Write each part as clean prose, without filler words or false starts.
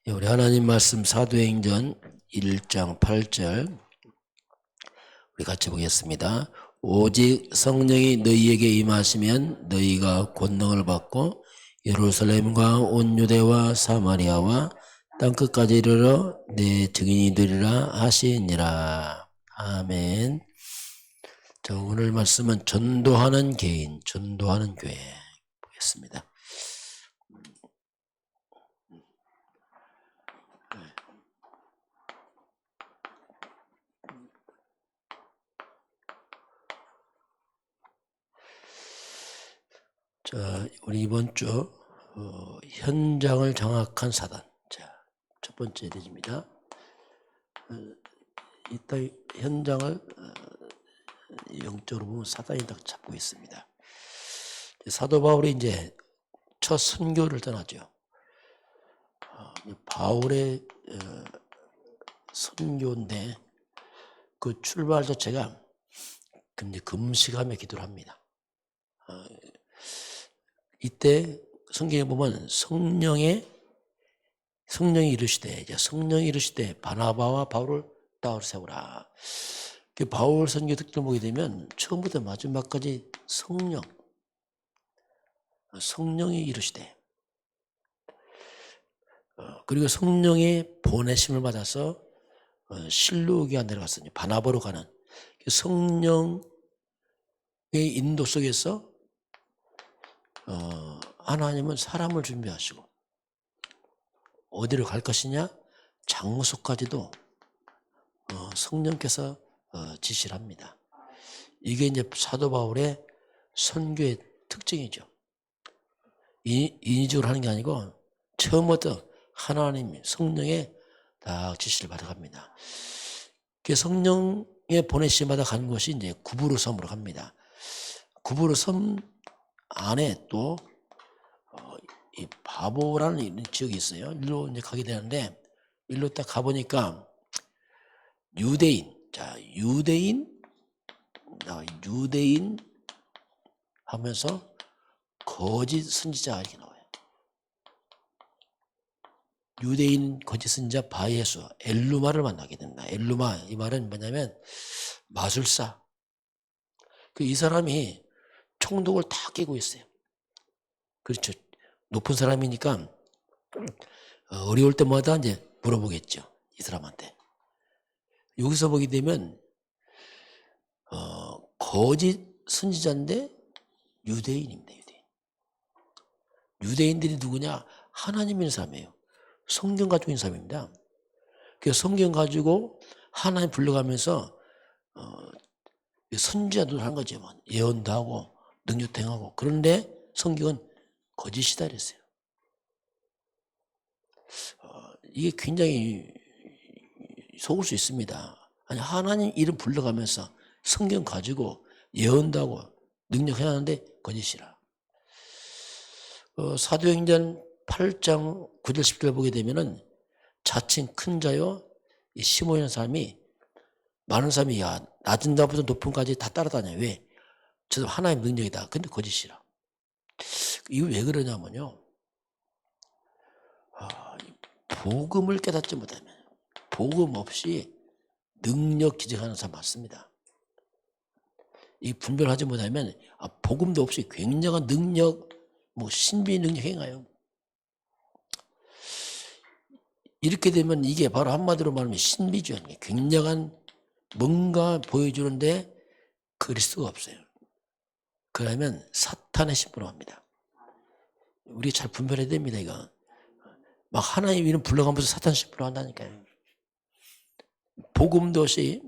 우리 하나님 말씀 사도행전 1장 8절 우리 같이 보겠습니다. 오직 성령이 너희에게 임하시면 너희가 권능을 받고 예루살렘과 온 유대와 사마리아와 땅끝까지 이르러 내 증인이 되리라 하시니라. 아멘. 자, 오늘 말씀은 전도하는 개인, 전도하는 교회 보겠습니다. 자, 우리 이번 주 현장을 장악한 사단. 자, 첫 번째 대지입니다. 이따 현장을 영적으로 보면 사단이 딱 잡고 있습니다. 사도 바울이 이제 첫 선교를 떠나죠. 바울의 선교인데 그 출발 자체가 굉장히 금식하며 기도를 합니다. 이때 성경에 보면 성령이 이르시되 바나바와 바울을 따로 세우라. 그 바울 선교 특징을 보게 되면 처음부터 마지막까지 성령이 이르시되, 그리고 성령의 보내심을 받아서 실루기가 내려갔어요. 바나바로 가는 성령의 인도 속에서 하나님은 사람을 준비하시고 어디로 갈 것이냐 장소까지도 성령께서 지시를 합니다. 이게 이제 사도 바울의 선교의 특징이죠. 인위적으로 하는 게 아니고 처음부터 하나님 성령의 다 지시를 받아갑니다. 그 성령의 보내심을 받아가는 것이 이제 구부로 섬으로 갑니다. 구부로 섬 안에 또 이 바보라는 지역이 있어요. 일로 이제 가게 되는데 일로 딱 가보니까 유대인 하면서 거짓 선지자가 이렇게 나와요. 유대인 거짓 선지자 바예수 엘루마를 만나게 된다. 엘루마 이 말은 뭐냐면 마술사. 이 사람이 총독을 다 깨고 있어요. 그렇죠. 높은 사람이니까 어려울 때마다 이제 물어보겠죠. 이 사람한테. 여기서 보게 되면 거짓 선지자인데 유대인입니다. 유대인들이 누구냐? 하나님 믿는 사람이에요. 성경 가지고 있는 사람입니다. 그래서 성경 가지고 하나님 불러가면서 선지자도 하는 거죠. 예언도 하고 능력도 행하고. 그런데 성경은 거짓이다 그랬어요. 이게 굉장히 속을 수 있습니다. 아니 하나님 이름 불러가면서 성경 가지고 예언도 하고 능력해야 하는데 거짓이라. 사도행전 8장 9절 10절 보게 되면은 자칭 큰 자요 이 시몬이라는 사람이 많은 사람이 야 낮은 자부터 높은 까지 다 따라다녀. 왜? 저도 하나님 능력이다. 근데 거짓이라. 이거 왜 그러냐면요. 복음을 깨닫지 못하면 복음 없이 능력 기적하는 사람 많습니다. 이 분별하지 못하면 복음도 없이 굉장한 능력 신비 능력 행하요. 이렇게 되면 이게 바로 한마디로 말하면 신비주의입니다. 굉장한 뭔가 보여주는데 그리스도가 없어요. 그러면 사탄의 신부로 합니다. 우리 잘 분별해야 됩니다. 이거 막 하나님 이름 불러가면서 사탄 신부로 한다니까요. 복음도 없이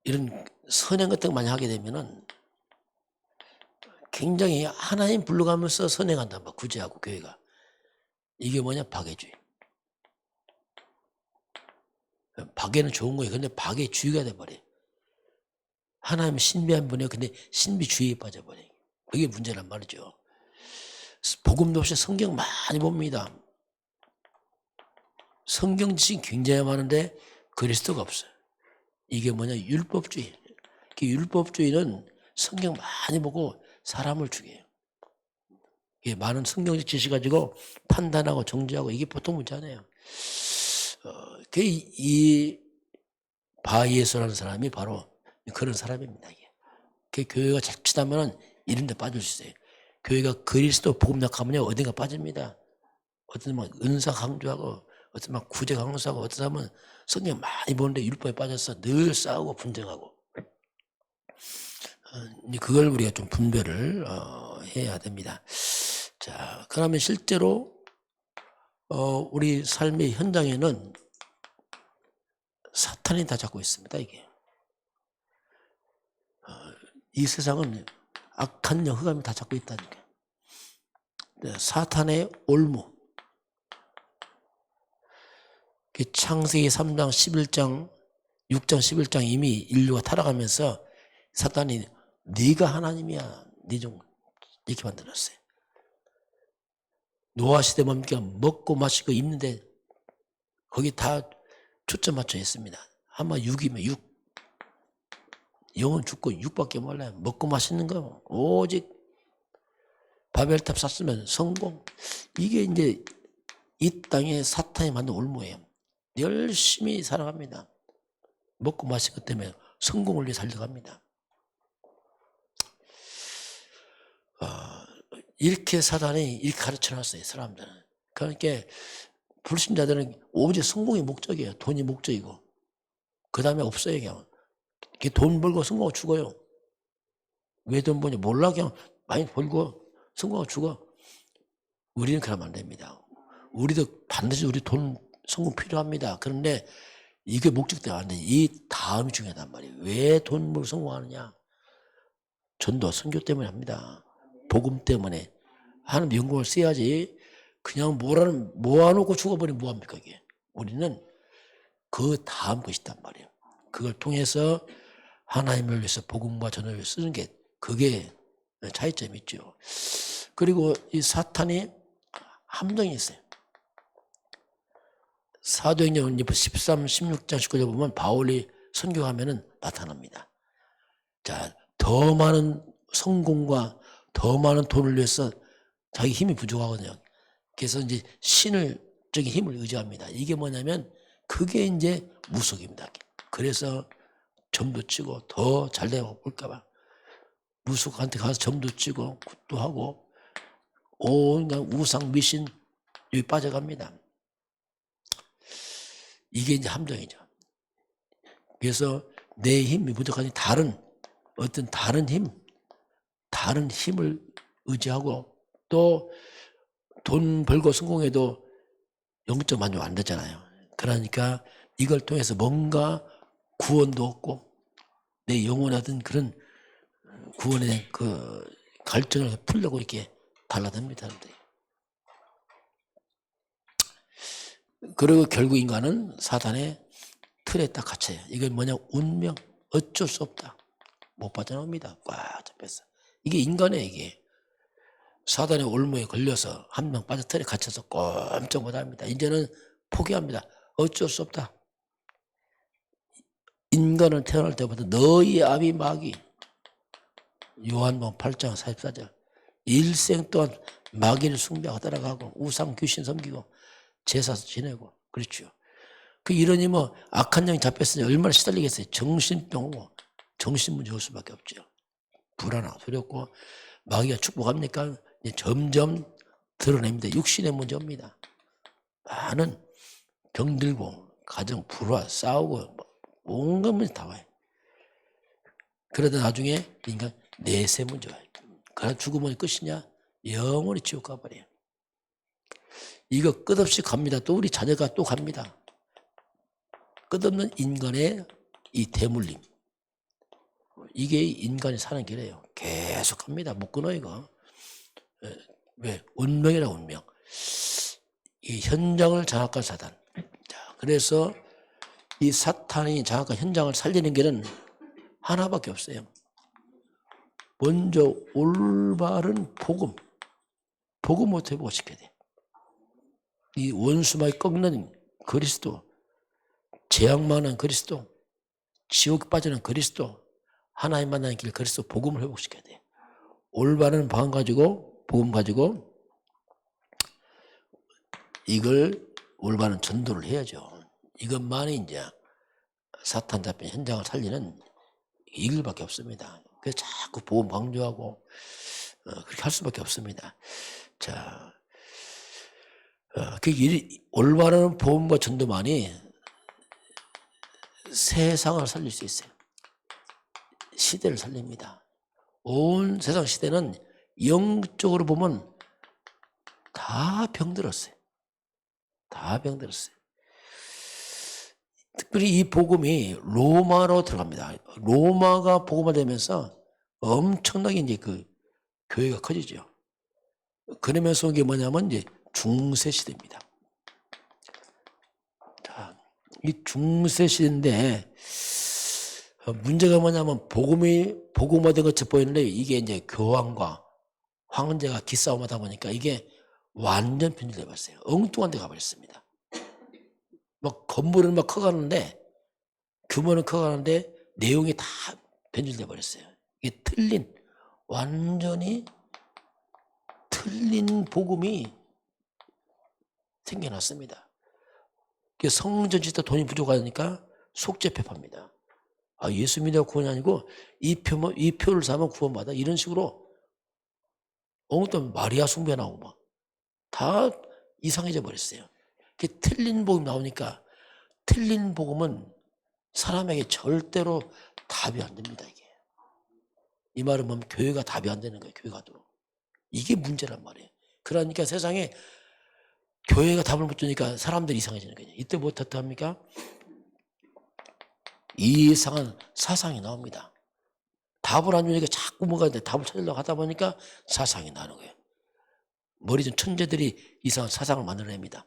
이런 선행 같은 거 많이 하게 되면은 굉장히 하나님 불러가면서 선행한다. 막 구제하고 교회가. 이게 뭐냐? 박애주의. 박애는 좋은 거예요. 근데 박애주의가 돼버려요. 하나님 신비한 분이에요. 근데 신비주의에 빠져버려요. 그게 문제란 말이죠. 복음도 없이 성경 많이 봅니다. 성경 지식 굉장히 많은데 그리스도가 없어요. 이게 뭐냐? 율법주의. 그 율법주의는 성경 많이 보고 사람을 죽여요. 이게 많은 성경적 지식 가지고 판단하고 정죄하고 이게 보통 문제 아니에요. 이 바이에서라는 사람이 바로 그런 사람입니다. 이게 교회가 자칫하면 이런 데 빠질 수 있어요. 교회가 그리스도 복음 약하면 어딘가 빠집니다. 어떤 막 은사 강조하고 어떤 막 구제 강조하고 어떤 사람은 성경 많이 보는데 율법에 빠져서 늘 싸우고 분쟁하고 그걸 우리가 좀 분별을 해야 됩니다. 자, 그러면 실제로 우리 삶의 현장에는 사탄이 다 잡고 있습니다. 이게 이 세상은 악한 영 흑암이 다 잡고 있다니까. 사탄의 올무. 창세기 3장 11장 6장 11장 이미 인류가 타락하면서 사탄이 네가 하나님이야. 네 종 이렇게 만들었어요. 노아 시대 뭡니까? 먹고 마시고 입는데 거기 다 초점 맞춰 있습니다. 아마 6이면 6. 영은 죽고 6밖에 몰라요. 먹고 마시는 거 오직 바벨탑 샀으면 성공. 이게 이제 이 땅에 사탄이 만든 올무예요. 열심히 살아갑니다. 먹고 마신 것 때문에 성공을 위해 살려갑니다. 이렇게 사단이 이렇게 가르쳐놨어요. 사람들은. 그러니까 불신자들은 오직 성공이 목적이에요. 돈이 목적이고 그 다음에 없어요. 그냥 돈 벌고 성공하고 죽어요. 왜 돈 버냐 몰라. 그냥 많이 벌고 성공하고 죽어. 우리는 그러면 안 됩니다. 우리도 반드시 우리 돈 성공 필요합니다. 그런데 이게 목적 때문에 안 돼. 이 다음이 중요하단 말이에요. 왜 돈 벌고 성공하느냐. 전도 선교 때문에 합니다. 복음 때문에. 하나님 영광을 써야지. 그냥 모아놓고 죽어버리면 뭐합니까 이게. 우리는 그 다음 것이 있단 말이에요. 그걸 통해서 하나님을 위해서 복음과 전도를 쓰는 게 그게 차이점이 있죠. 그리고 이 사탄이 함정이 있어요. 사도행전 13, 16장 19절 보면 바울이 선교하면은 나타납니다. 자, 더 많은 성공과 더 많은 돈을 위해서 자기 힘이 부족하거든요. 그래서 이제 신을적인 힘을 의지합니다. 이게 뭐냐면 그게 이제 무속입니다. 그래서 점도 치고 더 잘되고 볼까봐 무속한테 가서 점도 치고 굿도 하고 온갖 우상 미신 여기 빠져갑니다. 이게 이제 함정이죠. 그래서 내 힘이 부족하니 어떤 다른 힘을 의지하고 또 돈 벌고 성공해도 영적 만족 안 되잖아요. 그러니까 이걸 통해서 뭔가 구원도 없고 내 영원하던 그런 구원에 대한 그 갈증을 풀려고 이렇게 달라듭니다. 그리고 결국 인간은 사단의 틀에 딱 갇혀요. 이건 뭐냐? 운명. 어쩔 수 없다. 못 빠져나옵니다. 꽉 잡혔어. 이게 인간이에요. 이게. 사단의 올무에 걸려서 한 명 빠져 틀에 갇혀서 꼼짝 못합니다. 이제는 포기합니다. 어쩔 수 없다. 인간은 태어날 때부터 너희 아비 마귀 요한복음 8장 44절 일생 동안 마귀를 숭배하고 따라가고 우상 귀신 섬기고 제사 지내고 그렇죠. 그 이러니 뭐 악한 영이 잡혔으니 얼마나 시달리겠어요. 정신병 오고 정신문제 올 수밖에 없죠. 불안하고 두렵고 마귀가 축복합니까? 이제 점점 드러냅니다. 육신의 문제입니다. 많은 병들고 가정 불화 싸우고 온갖 문제 다 와요. 그러다 나중에 인간 내세 문제 와요. 그러나 죽으면 끝이냐? 영원히 지옥 가버려요. 이거 끝없이 갑니다. 또 우리 자녀가 또 갑니다. 끝없는 인간의 이 대물림. 이게 인간이 사는 길이에요. 계속 갑니다. 못 끊어 이거. 왜? 운명이라 운명. 이 현장을 장악한 사단. 자, 그래서 이 사탄이 장악한 현장을 살리는 길은 하나밖에 없어요. 먼저 올바른 복음. 복음부터 회복시켜야 돼. 이 원수마에 꺾는 그리스도, 재앙 많은 그리스도, 지옥 빠지는 그리스도, 하나님 만나는 길 그리스도 복음을 회복시켜야 돼. 올바른 복음 가지고 이걸 올바른 전도를 해야죠. 이것만이 이제 사탄 잡힌 현장을 살리는 이 길밖에 없습니다. 그래서 자꾸 복음 강조하고 그렇게 할 수밖에 없습니다. 자, 올바른 복음과 전도만이 세상을 살릴 수 있어요. 시대를 살립니다. 온 세상 시대는 영적으로 보면 다 병들었어요. 다 병들었어요. 특별히 이 복음이 로마로 들어갑니다. 로마가 복음화되면서 엄청나게 이제 그 교회가 커지죠. 그러면서 이게 뭐냐면 이제 중세 시대입니다. 자, 이 중세 시대인데 문제가 뭐냐면 복음화된 것처럼 보이는데 이게 이제 교황과 황제가 기싸움하다 보니까 이게 완전 변질돼 버렸어요. 엉뚱한 데 가버렸습니다. 막 건물은 막 커가는데 규모는 커가는데 내용이 다 변질돼 버렸어요. 이게 완전히 틀린 복음이 생겨났습니다. 성전 짓다 돈이 부족하니까 속죄패합니다. 아, 예수 믿어 구원이 아니고 이 표를 사면 구원받아. 이런 식으로 엉뚱한 마리아 숭배 나오고 막 다 이상해져 버렸어요. 틀린 복음 나오니까 틀린 복음은 사람에게 절대로 답이 안 됩니다. 이 말은 뭐냐면 교회가 답이 안 되는 거예요. 교회가 도록. 이게 문제란 말이에요. 그러니까 세상에 교회가 답을 못 주니까 사람들이 이상해지는 거예요. 이때 뭐 어떡합니까? 이상한 사상이 나옵니다. 답을 안 주니까 자꾸 뭐가 답을 찾으려고 하다 보니까 사상이 나는 거예요. 머리 좀 천재들이 이상한 사상을 만들어냅니다.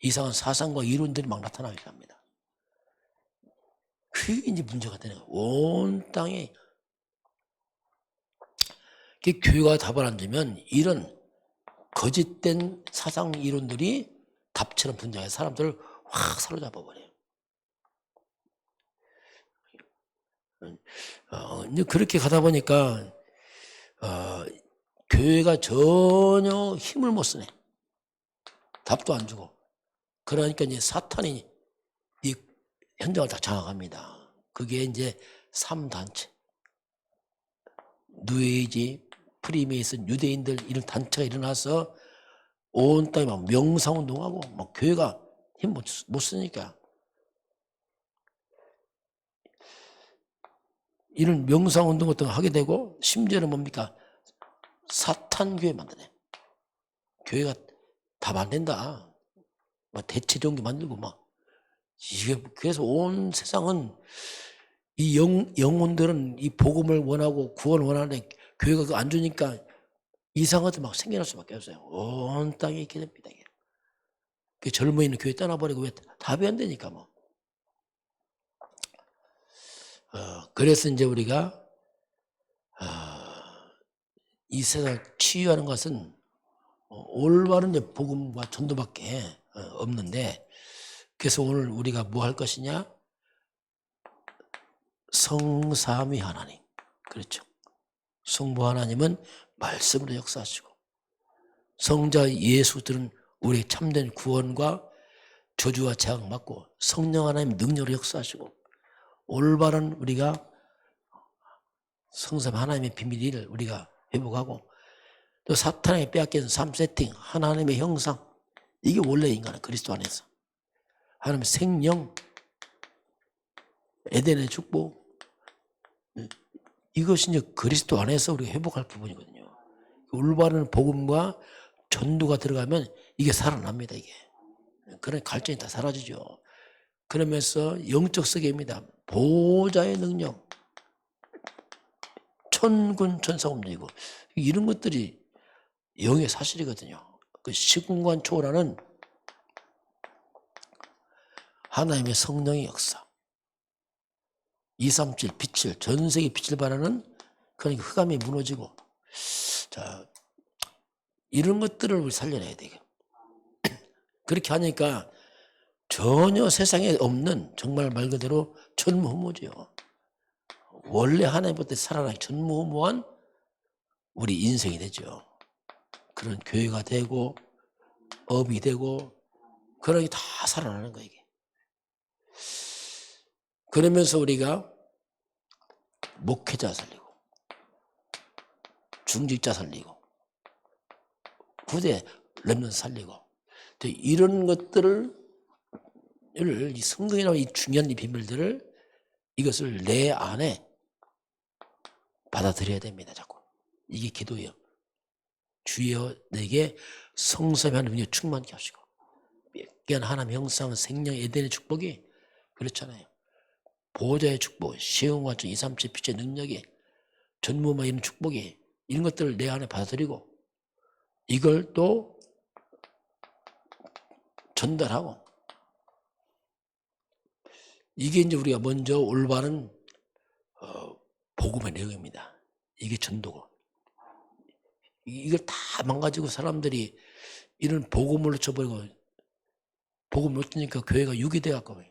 이상한 사상과 이론들이 막 나타나게 합니다. 그게 이제 문제가 되는 거예요. 온 땅에 교회가 답을 안 주면 이런 거짓된 사상 이론들이 답처럼 분장해서 사람들을 확 사로잡아 버려요. 이제 그렇게 가다 보니까 교회가 전혀 힘을 못 쓰네. 답도 안 주고. 그러니까 이제 사탄이 이 현장을 다 장악합니다. 그게 이제 3단체. 뉴에이지, 프리메이슨, 유대인들 이런 단체가 일어나서 온 땅에 막 명상운동하고 막 교회가 힘 못 쓰니까 이런 명상운동 같은 거 하게 되고 심지어는 뭡니까? 사탄교회 만드네. 교회가 답 안 된다. 막 대체 종교 만들고 막 이게 그래서 온 세상은 이 영혼들은 이 복음을 원하고 구원을 원하는데 교회가 그거 안 주니까 이상한 것들 막 생겨날 수밖에 없어요. 온 땅에 있게 됩니다. 그 젊은이는 교회 떠나버리고 왜 답이 안 되니까 뭐. 그래서 이제 우리가 이 세상을 치유하는 것은 올바른 복음과 전도밖에 없는데 그래서 오늘 우리가 뭐 할 것이냐? 성삼위 하나님. 그렇죠. 성부 하나님은 말씀으로 역사하시고 성자 예수들은 우리의 참된 구원과 저주와 재앙 받고 성령 하나님 능력으로 역사하시고 올바른 우리가 성삼 하나님의 비밀을 우리가 회복하고 또 사탄에게 빼앗긴 3세팅 하나님의 형상 이게 원래 인간은 그리스도 안에서 하나님의 생명 에덴의 축복 이것이 이제 그리스도 안에서 우리가 회복할 부분이거든요. 올바른 복음과 전도가 들어가면 이게 살아납니다. 이게 그런 갈증이 다 사라지죠. 그러면서 영적 세계입니다. 보호자의 능력 천군 천사 움직이고 이런 것들이 영의 사실이거든요. 그 시공간 초월하는 하나님의 성령의 역사 237 빛을 전 세계 빛을 발하는 그러니까 흑암이 무너지고 자 이런 것들을 우리 살려내야 돼요. 그렇게 하니까 전혀 세상에 없는 정말 말 그대로 전무후무죠. 원래 하나님부터 살아난 전무후무한 우리 인생이 되죠. 그런 교회가 되고 업이 되고 그런 게 다 살아나는 거예요. 이게. 그러면서 우리가 목회자 살리고 중직자 살리고 후대 렘넌트 살리고 이런 것들을 이 성경이라는 이 중요한 이 비밀들을 이것을 내 안에 받아들여야 됩니다. 자꾸 이게 기도예요. 주여 내게 성삼위 하나님의 충만케 하시고 뺏겨난 하나님의 형상 생명 에덴의 축복이 그렇잖아요. 보호자의 축복, 시험과 2, 3, 7 빛의 능력이 전무마 이런 축복이 이런 것들을 내 안에 받아들이고 이걸 또 전달하고 이게 이제 우리가 먼저 올바른 복음의 내용입니다. 이게 전도고 이걸 다 망가지고 사람들이 이런 복음을 놓쳐버리고 복음 놓치니까 교회가 육이 돼갖고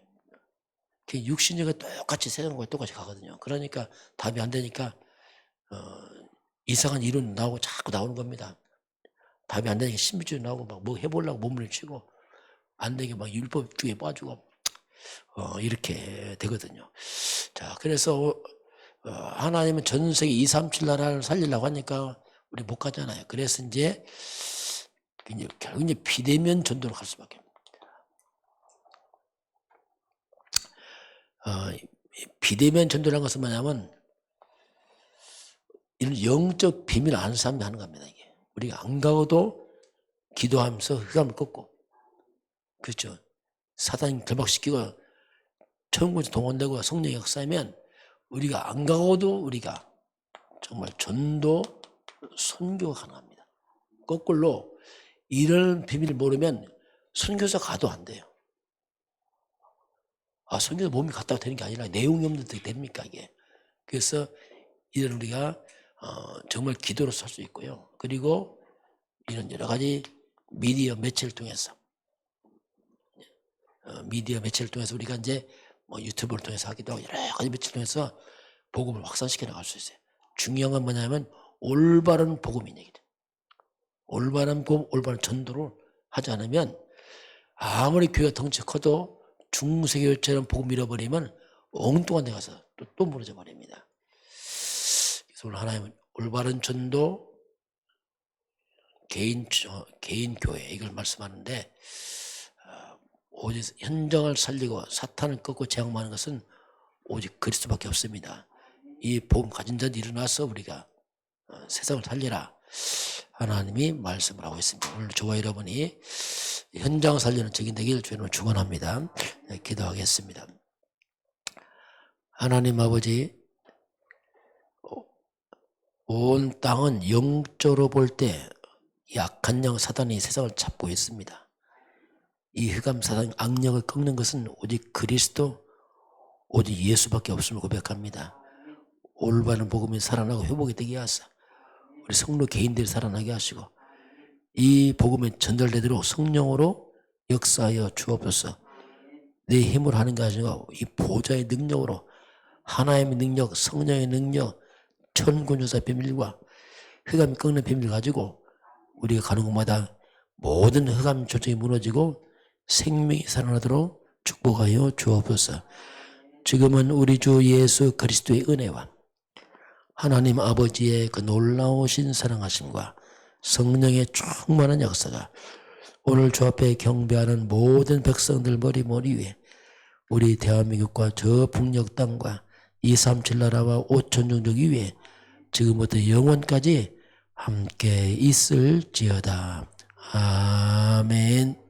육신이가 똑같이 세상과 똑같이 가거든요. 그러니까 답이 안 되니까 이상한 이론 나오고 자꾸 나오는 겁니다. 답이 안 되니까 신비주의 나오고 막 뭐 해보려고 몸을 치고 안 되게 막 율법 주의에 빠지고 이렇게 되거든요. 자, 그래서 하나님은 전 세계 237 나라를 살리려고 하니까 우리 못 가잖아요. 그래서 이제 결국 이제 비대면 전도로 갈 수밖에 없습니다. 비대면 전도라는 것은 뭐냐면 이런 영적 비밀을 아는 사람이 하는 겁니다. 이게 우리가 안 가고도 기도하면서 흑암을 꺾고 그렇죠. 사단이 결박시키고 천국에서 동원되고 성령이 역사하면 우리가 안 가고도 우리가 정말 전도 선교가 가능합니다. 거꾸로 이런 비밀을 모르면 선교사 가도 안 돼요. 선교사 몸이 갔다가 되는 게 아니라 내용이 없는데 됩니까 이게. 그래서 이런 우리가 정말 기도로 살 수 있고요. 그리고 이런 여러 가지 미디어 매체를 통해서 우리가 이제 뭐 유튜브를 통해서 하기도 하고 여러 가지 매체를 통해서 복음을 확산시켜 나갈 수 있어요. 중요한 건 뭐냐면 올바른 복음인 얘기죠. 올바른 복음, 올바른 전도를 하지 않으면 아무리 교회가 덩치 커도 중세교회처럼 복음 잃어버리면 엉뚱한 데 가서 또 무너져 버립니다. 그래서 오늘 하나님은 올바른 전도, 개인 교회 이걸 말씀하는데 오직 현장을 살리고 사탄을 꺾고 제왕하는 것은 오직 그리스도밖에 없습니다. 이 복음 가진 자들 일어나서 우리가 세상을 살리라 하나님이 말씀을 하고 있습니다. 오늘 저와 여러분이 현장 살리는 적이 되기를 주님으로 축원합니다. 기도하겠습니다. 하나님 아버지, 온 땅은 영적으로 볼 때 약한 영 사단이 세상을 잡고 있습니다. 이 흑암 사단 악령을 꺾는 것은 오직 그리스도, 오직 예수밖에 없음을 고백합니다. 올바른 복음이 살아나고 회복이 되게 하사 우리 성도 개인들이 살아나게 하시고 이 복음이 전달되도록 성령으로 역사하여 주옵소서. 내 힘으로 하는 게 아니라 이 보좌의 능력으로 하나님의 능력, 성령의 능력, 천군조사 비밀과 흑암이 꺾는 비밀을 가지고 우리가 가는 곳마다 모든 흑암 조정이 무너지고 생명이 살아나도록 축복하여 주옵소서. 지금은 우리 주 예수 그리스도의 은혜와 하나님 아버지의 그 놀라우신 사랑하심과 성령의 충만한 역사가 오늘 주 앞에 경배하는 모든 백성들 머리 위에 우리 대한민국과 저 북녘 땅과 237 나라와 5천 종족 위에 지금부터 영원까지 함께 있을지어다. 아멘.